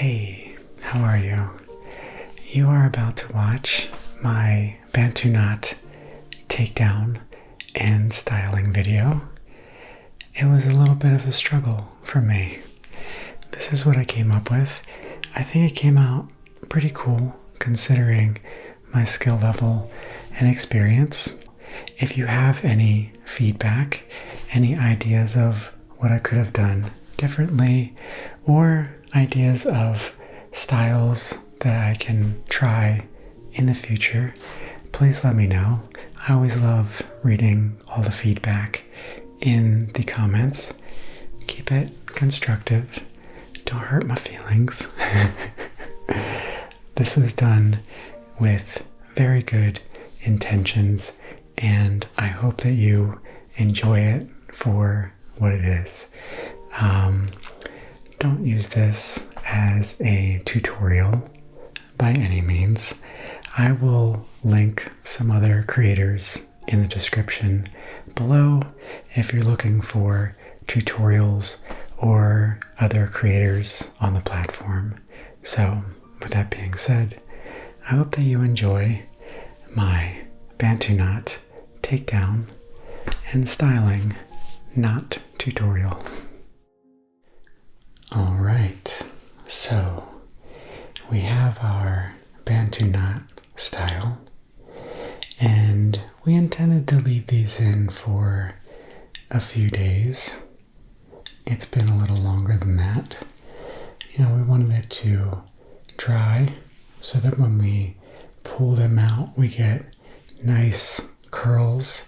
Hey, how are you? You are about to watch my Bantu Knot takedown and styling video. It was a little bit of a struggle for me. This is what I came up with. I think it came out pretty cool considering my skill level and experience. If you have any feedback, any ideas of what I could have done differently, or ideas of styles that I can try in the future, please let me know. I always love reading all the feedback in the comments. Keep it constructive. Don't hurt my feelings. This was done with very good intentions, and I hope that you enjoy it for what it is. Don't use this as a tutorial by any means. I will link some other creators in the description below if you're looking for tutorials or other creators on the platform. So, with that being said, I hope that you enjoy my Bantu Knot takedown and styling knot tutorial. Alright, so we have our Bantu Knot style, and we intended to leave these in for a few days. It's been a little longer than that. We wanted it to dry so that when we pull them out, we get nice curls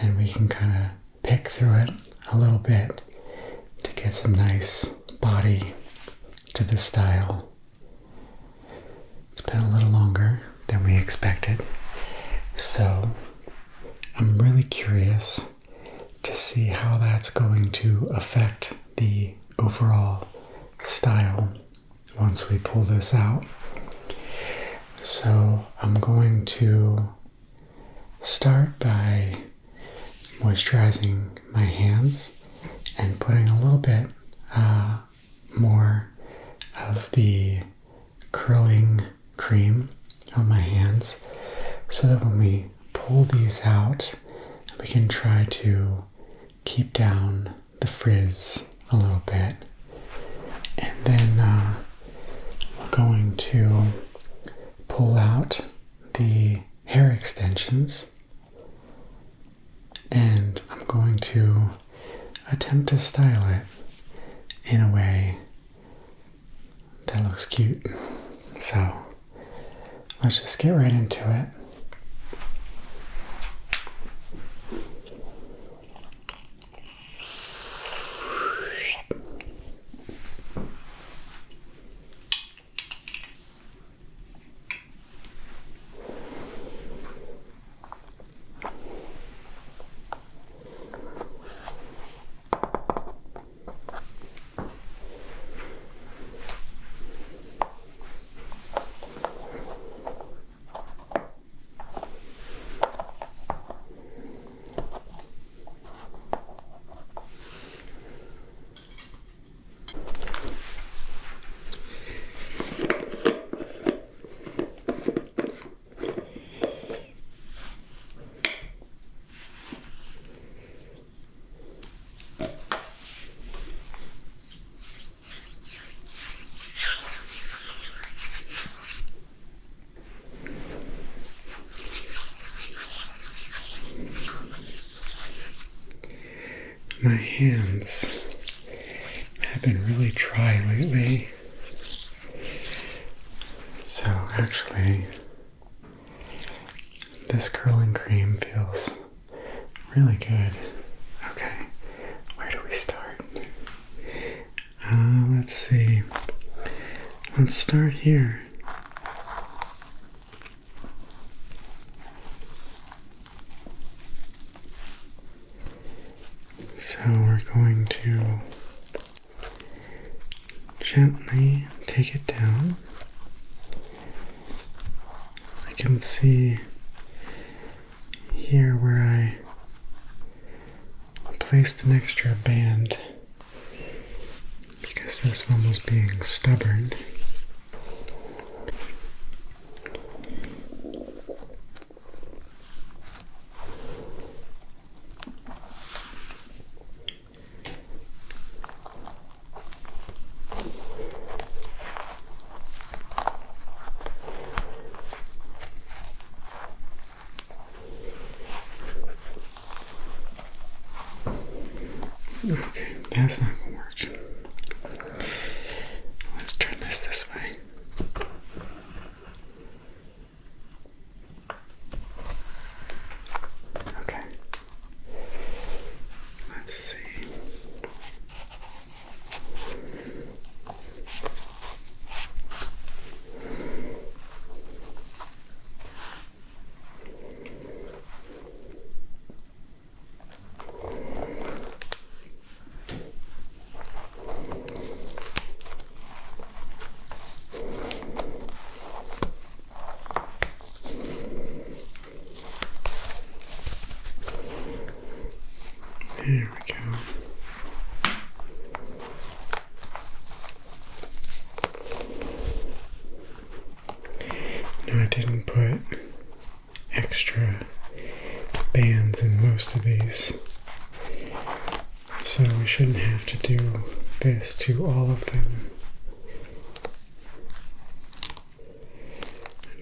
and we can kind of pick through it a little bit to get some nice body to the style. It's been a little longer than we expected, so I'm really curious to see how that's going to affect the overall style once we pull this out. So I'm going to start by moisturizing my hands and putting a little bit more of the curling cream on my hands so that when we pull these out, we can try to keep down the frizz a little bit. And then we're going to pull out the hair extensions, and I'm going to attempt to style it in a way that looks cute. So let's just get right into it. My hands have been really dry lately, so actually this curling cream feels really good. Okay, where do we start? Let's see. Let's start here. So we're going to gently take it down. I can see here where I placed an extra band because this one was being stubborn. Okay, that's not gonna work. Let's turn this way. Okay. Let's see. There we go. No, I didn't put extra bands in most of these, so we shouldn't have to do this to all of them.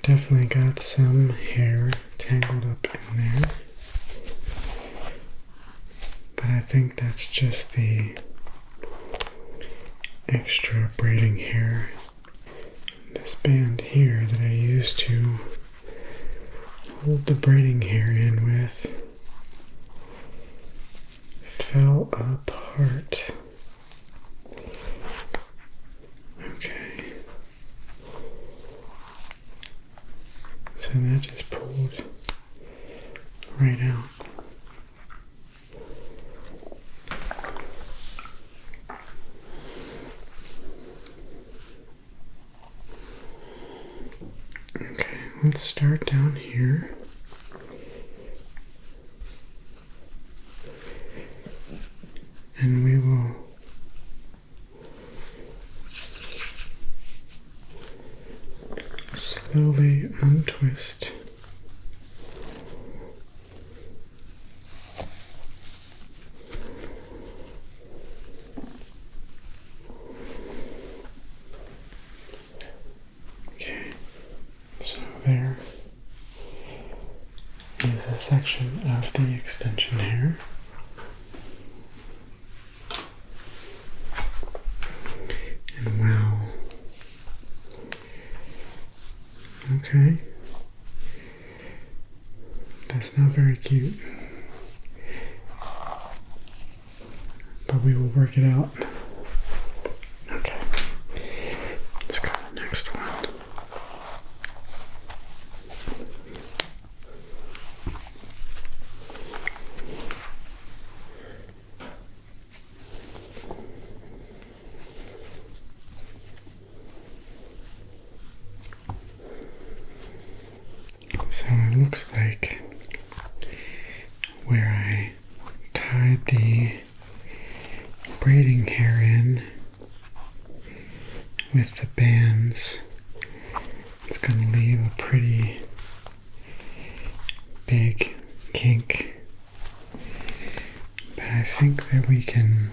Definitely got some hair tangled up in there, but I think that's just the extra braiding hair. This band here that I used to hold the braiding hair in with fell apart. Okay. So that just pulled right out. Okay, let's start down here. And we will slowly untwist. Okay, so there is a section of the extension hair. And wow. Okay. That's not very cute. But we will work it out. Okay. Let's go to the next one. So it looks like where I tied the braiding hair in with the bands, it's going to leave a pretty big kink. But I think that we can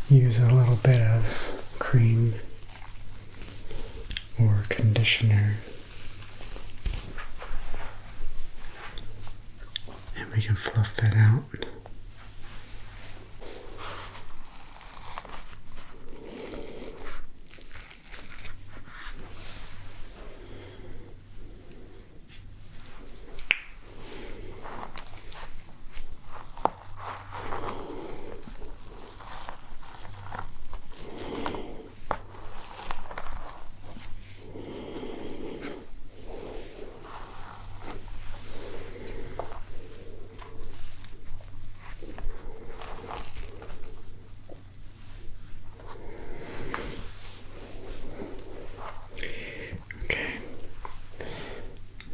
use a little bit of cream or conditioner, and we can fluff that out.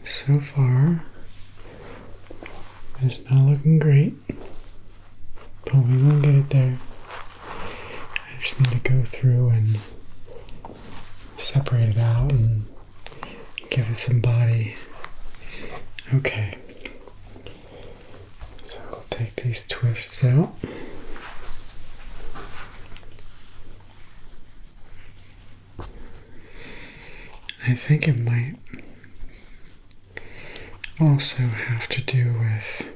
So far, it's not looking great, but we're gonna get it there. I just need to go through and separate it out and give it some body. Okay, so we'll take these twists out. I think it might also have to do with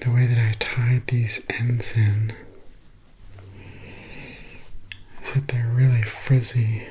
the way that I tied these ends in is that they're really frizzy.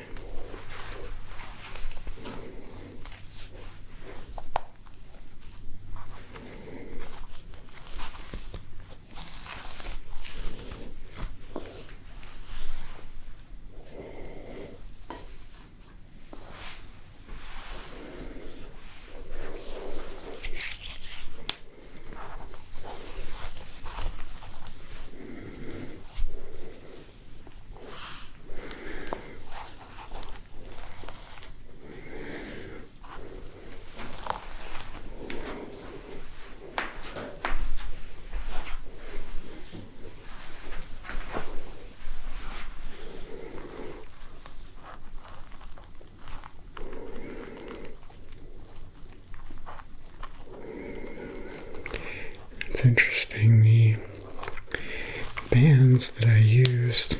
It's interesting, the bands that I used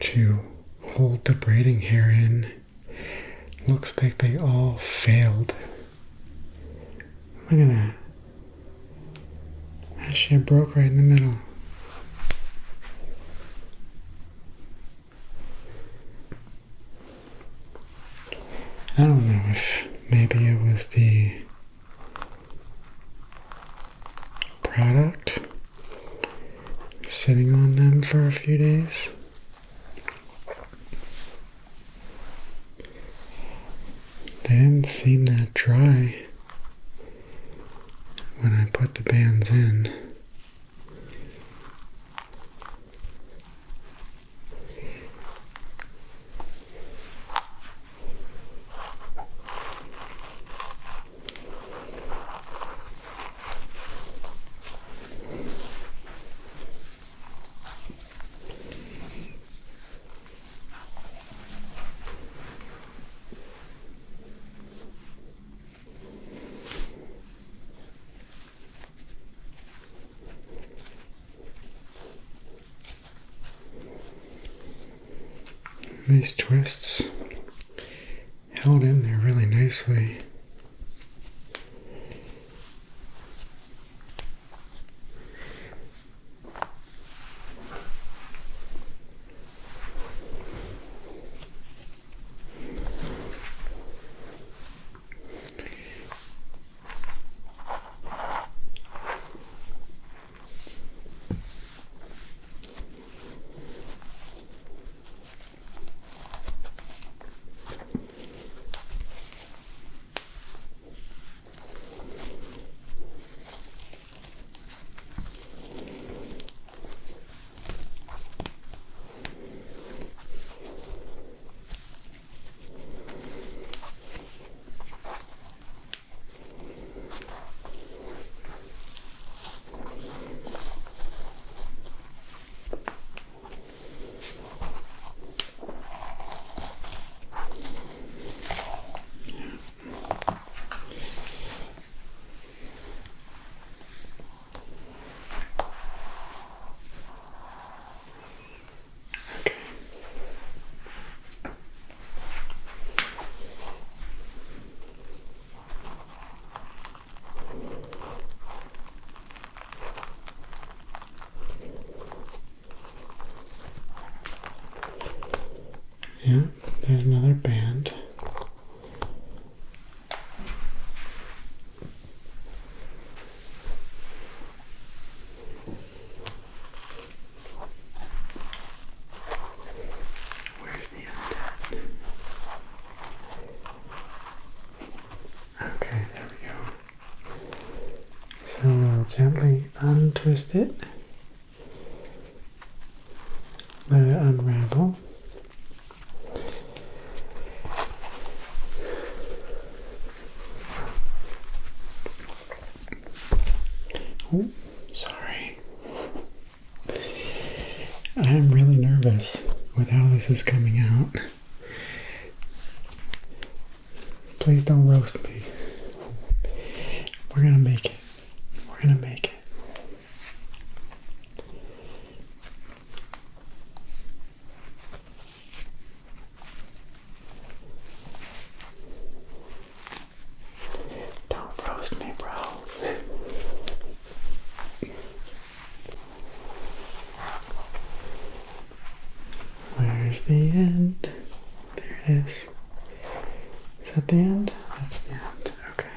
to hold the braiding hair in looks like they all failed. Look at that. That shit broke right in the middle. I don't know if maybe it was the product sitting on them for a few days. They didn't seem that dry when I put the bands in. These twists held in there really nicely. Yeah, there's another band. Where's the end? Okay, there we go. So we'll gently untwist it. Let it unravel. Oh, sorry. I am really nervous with how this is coming out. Please don't roast me. We're gonna make it. We're gonna make it. Don't roast me, bro. the end. There it is. Is that the end? That's the end. Okay.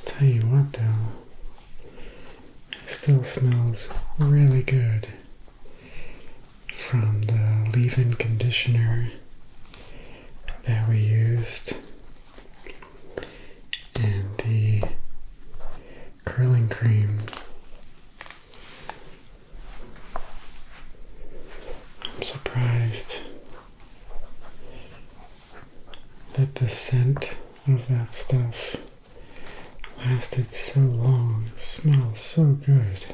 Tell you what though, it still smells really good from the leave-in conditioner that we used and the curling cream. I'm surprised that the scent of that stuff lasted so long. It smells so good.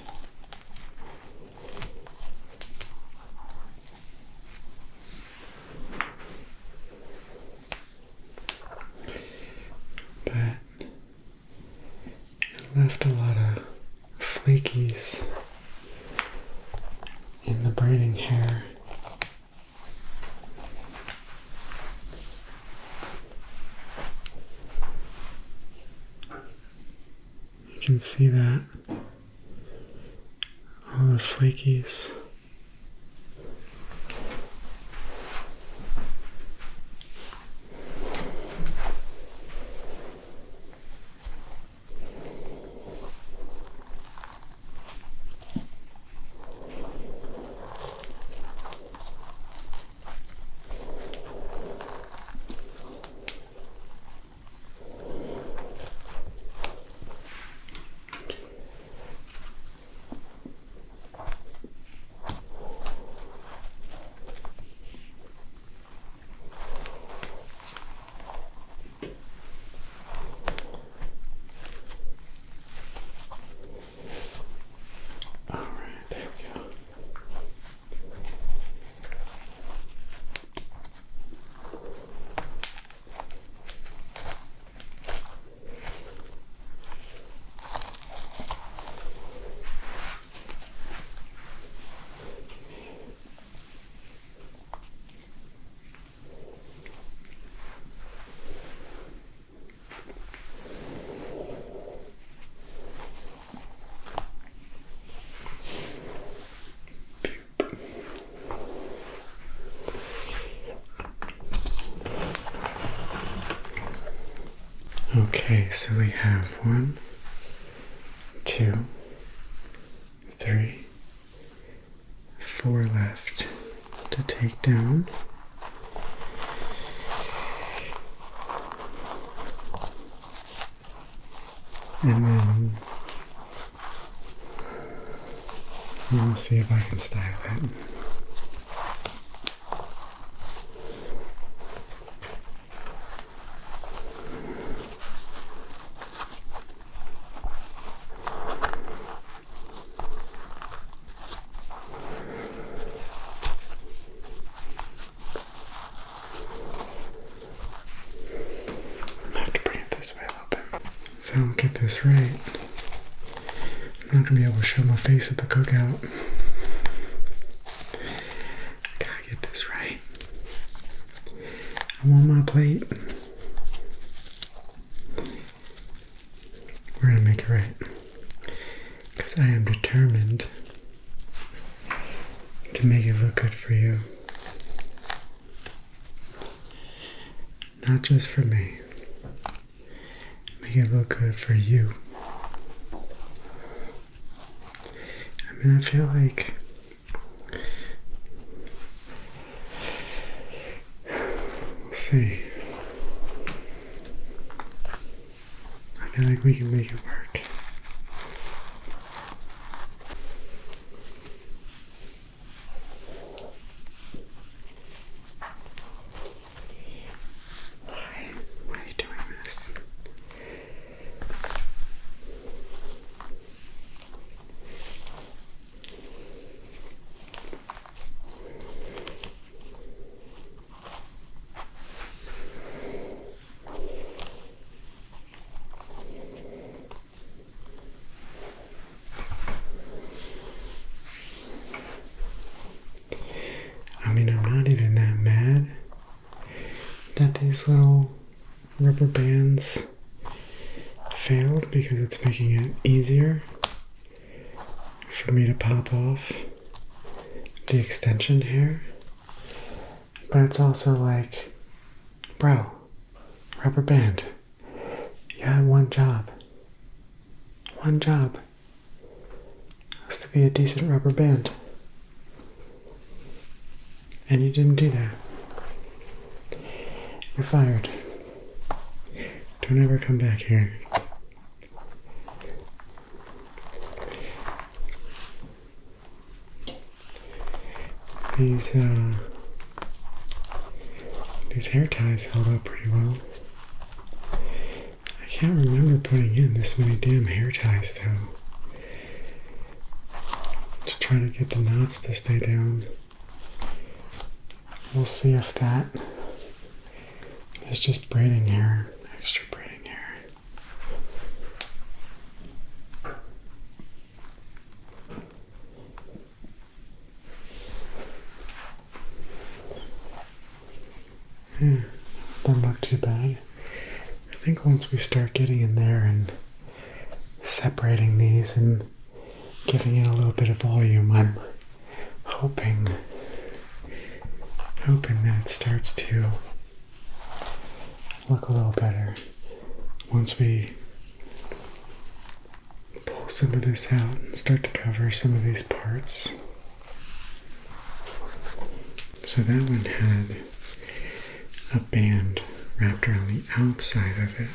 But it left a lot of flakies in the braiding hair. You can see that. All the flakies. Okay, so we have 1, 2, 3, 4 left to take down. And then we'll see if I can style it. If I don't get this right, I'm not gonna be able to show my face at the cookout. I gotta get this right. I'm on my plate. We're gonna make it right. Because I am determined to make it look good for you. Not just for me. Make it look good for you. I mean, I feel like we'll see. I feel like we can make it work. Why are you doing this? rubber bands failed because it's making it easier for me to pop off the extension hair. But it's also like, bro, rubber band, you had one job. One job. Was to be a decent rubber band. And you didn't do that. You're fired. Don't ever come back here. These hair ties held up pretty well. I can't remember putting in this many damn hair ties though, to try to get the knots to stay down. We'll see if that is just braiding hair, extra braiding hair. Yeah, doesn't look too bad. I think once we start getting in there and separating these and giving it a little bit of volume, I'm hoping that it starts to look a little better once we pull some of this out and start to cover some of these parts. So that one had a band wrapped around the outside of it.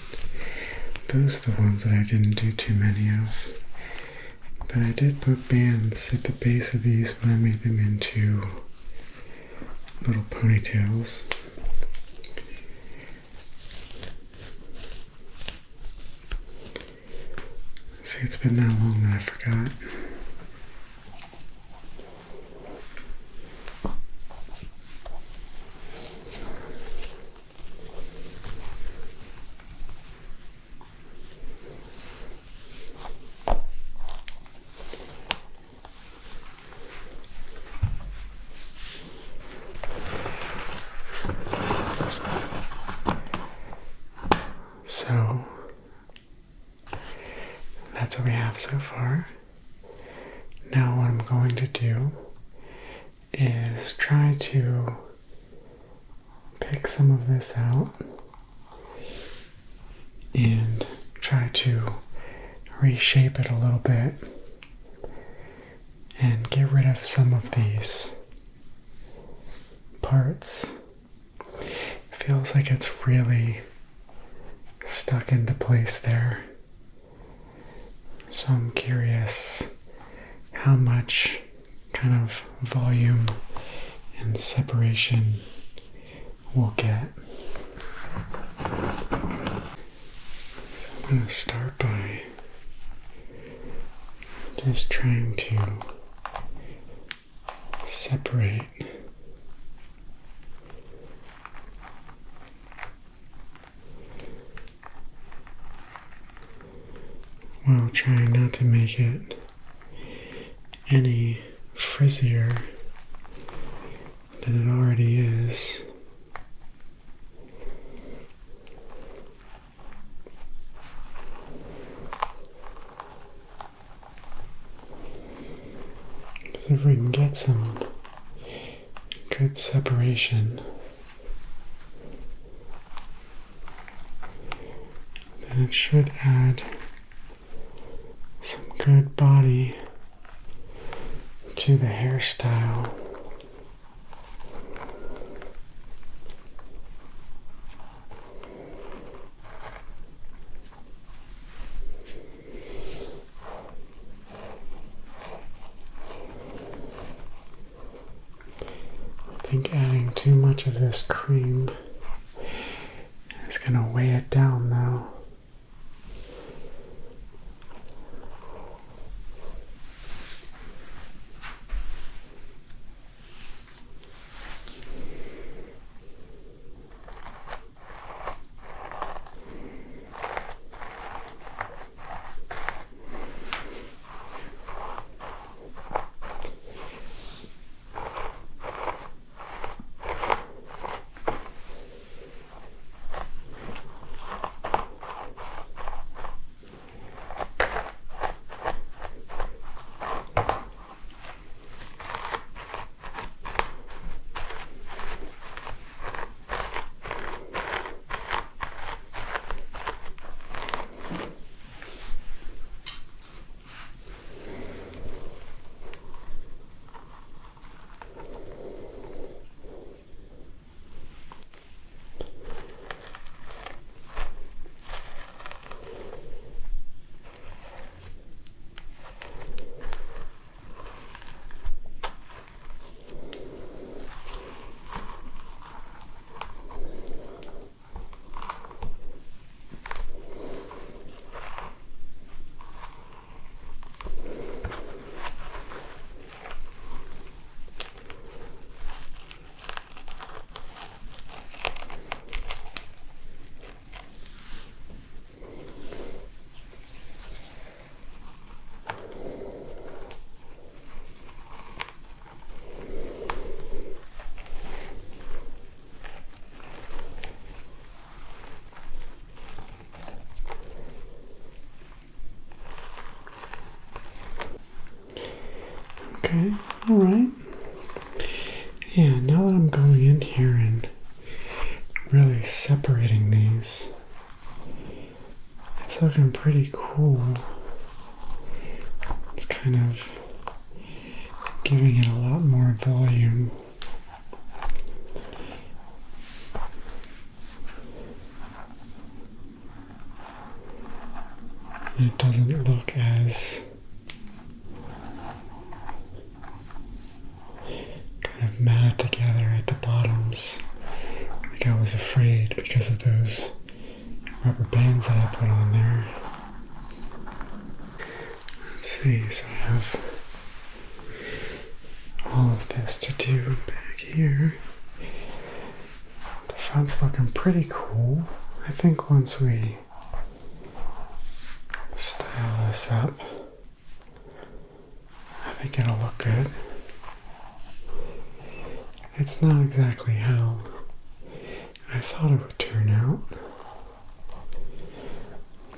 Those are the ones that I didn't do too many of. But I did put bands at the base of these when I made them into little ponytails. See, it's been that long that I forgot. So that's what we have so far. Now what I'm going to do is try to pick some of this out and try to reshape it a little bit and get rid of some of these parts. It feels like it's really stuck into place there. So I'm curious how much kind of volume and separation we'll get. So I'm going to start by just trying to separate while trying not to make it any frizzier than it already is. Because if we can get some good separation, then it should add some good body to the hairstyle. I think adding too much of this cream is going to weigh it down though. Okay, alright. Yeah, now that I'm going in here and really separating these, it's looking pretty cool. It's kind of giving it a lot more volume. It doesn't look as kind of matted together at the bottoms like I was afraid because of those rubber bands that I put on there. Let's see, so I have all of this to do back here. The front's looking pretty cool. I think once we style this up, I think it'll look good. It's not exactly how I thought it would turn out,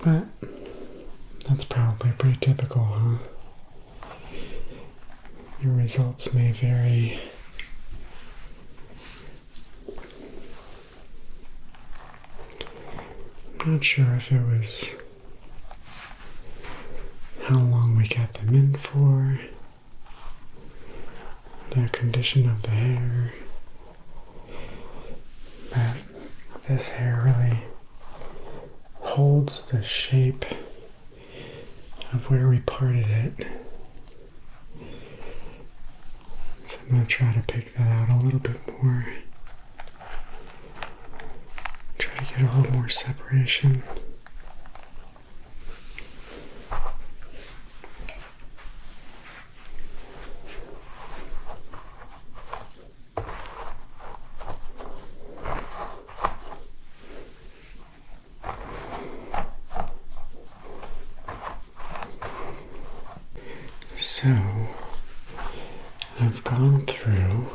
but that's probably pretty typical, huh? Your results may vary. I'm not sure if it was how long we kept them in for, the condition of the hair, but this hair really holds the shape of where we parted it. So I'm going to try to pick that out a little bit more. Try to get a little more separation. So, I've gone through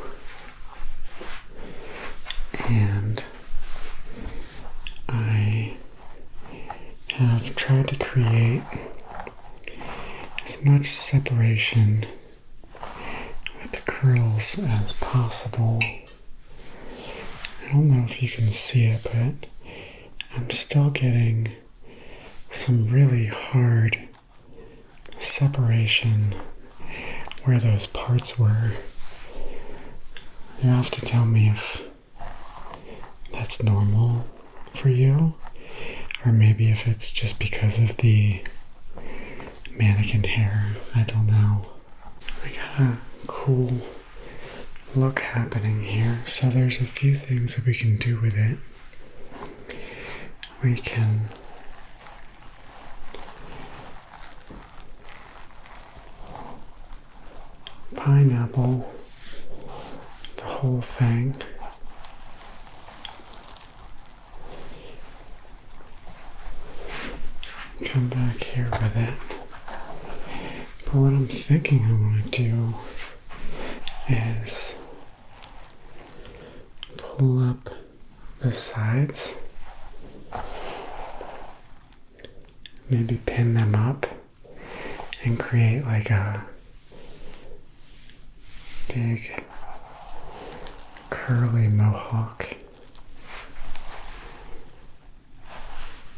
and I have tried to create as much separation with the curls as possible. I don't know if you can see it, but I'm still getting some really hard separation where those parts were. You have to tell me if that's normal for you, or maybe if it's just because of the mannequin hair. I don't know. I got a cool look happening here, so there's a few things that we can do with it. We can pineapple the whole thing. Come back here with it. But what I'm thinking I want to do is pull up the sides, maybe pin them up and create like a big curly mohawk.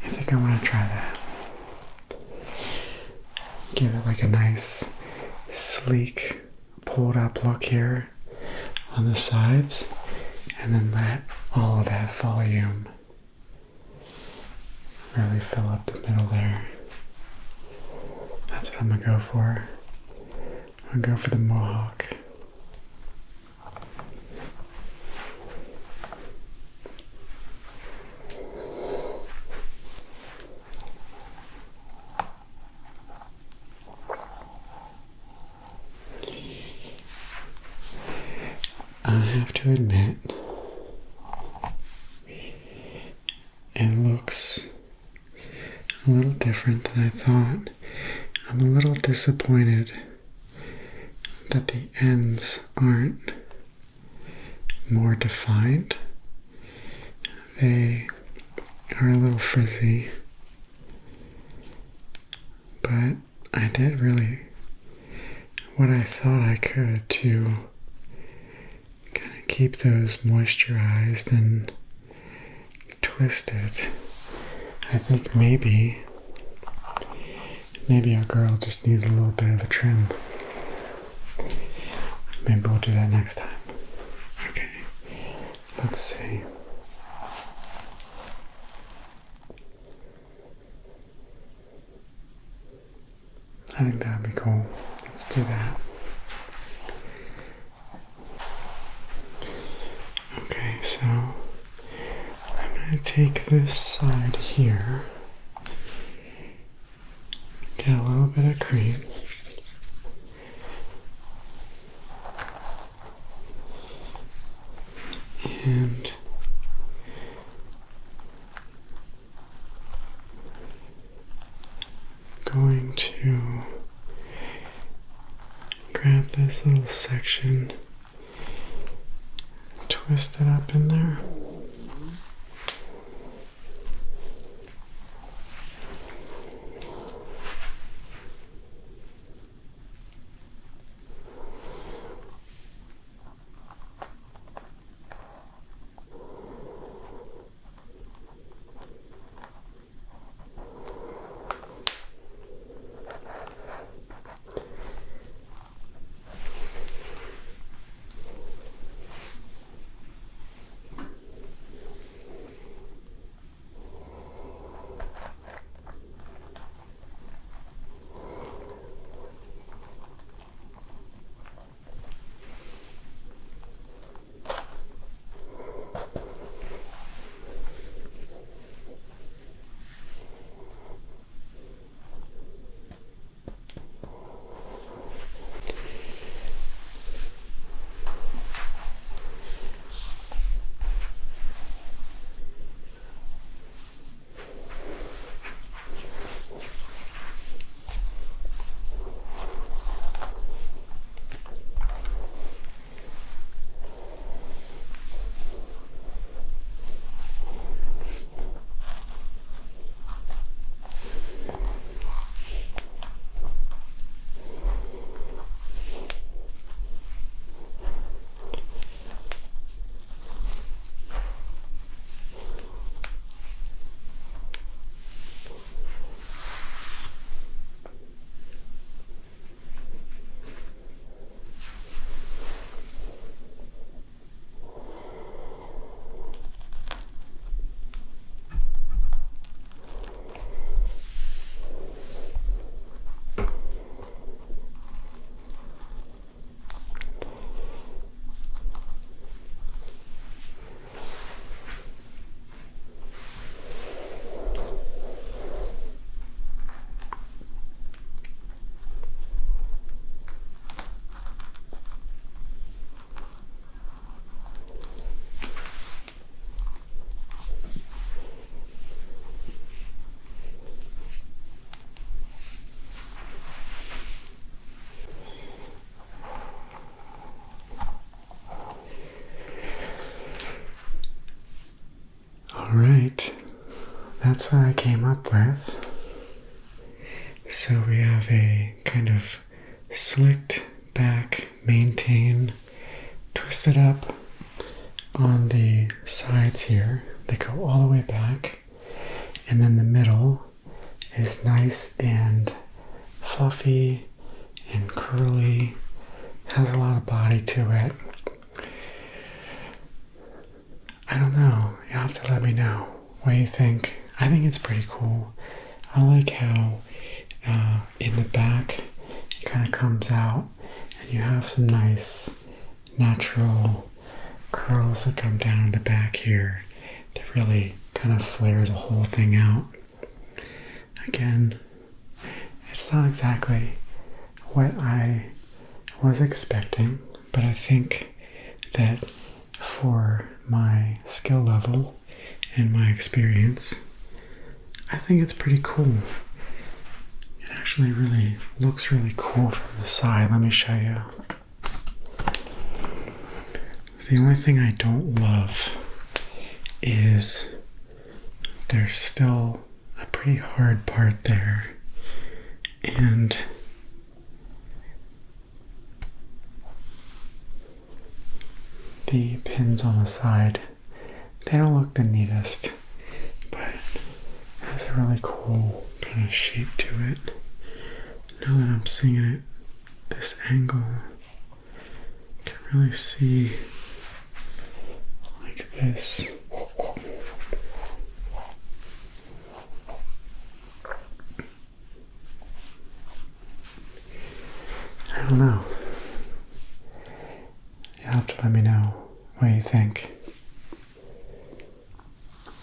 I think I want to try that. Give it like a nice, sleek, pulled up look here on the sides, and then let all of that volume really fill up the middle there. That's what I'm gonna go for. I'm gonna go for the mohawk. I have to admit, it looks a little different than I thought. I'm a little disappointed that the ends aren't more defined. They are a little frizzy, but I did really what I thought I could to kind of keep those moisturized and twisted. I think maybe our girl just needs a little bit of a trim. Maybe we'll do that next time. Okay, let's see. I think that'd be cool. Let's do that. Okay, so I'm going to take this side here, get a little bit of cream, and going to grab this little section, twist it up in there. Alright, that's what I came up with. So we have a kind of slicked back, maintain, twisted up on the sides here. They go all the way back, and then the middle is nice and fluffy and curly, has a lot of body to it. I don't know, you'll have to let me know what you think. I think it's pretty cool. I like how in the back it kind of comes out and you have some nice natural curls that come down the back here that really kind of flare the whole thing out. Again, it's not exactly what I was expecting, but I think that for my skill level and my experience, I think it's pretty cool. It actually really looks really cool from the side. Let me show you. The only thing I don't love is there's still a pretty hard part there, and buttons on the side. They don't look the neatest, but it has a really cool kind of shape to it. Now that I'm seeing it this angle, you can really see like this. I don't know. You'll have to let me know what you think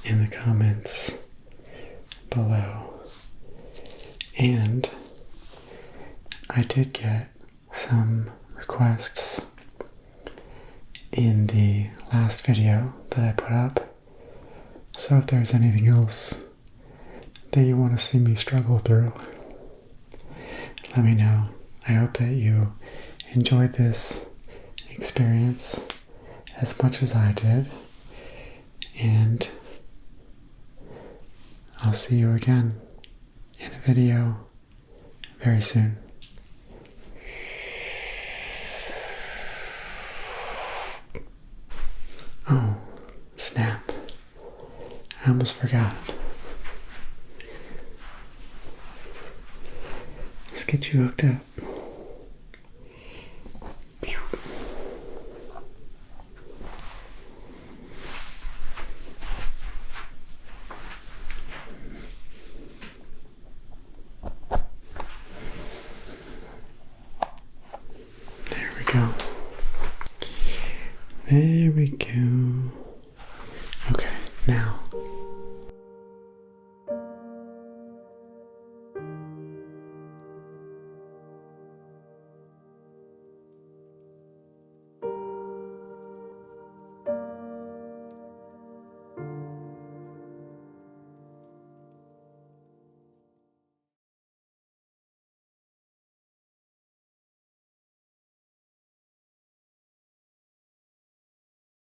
in the comments below. And I did get some requests in the last video that I put up. So if there's anything else that you want to see me struggle through, let me know. I hope that you enjoyed this experience as much as I did. And I'll see you again in a video very soon. Oh, snap. I almost forgot. Let's get you hooked up. There we go. There we go. Okay, now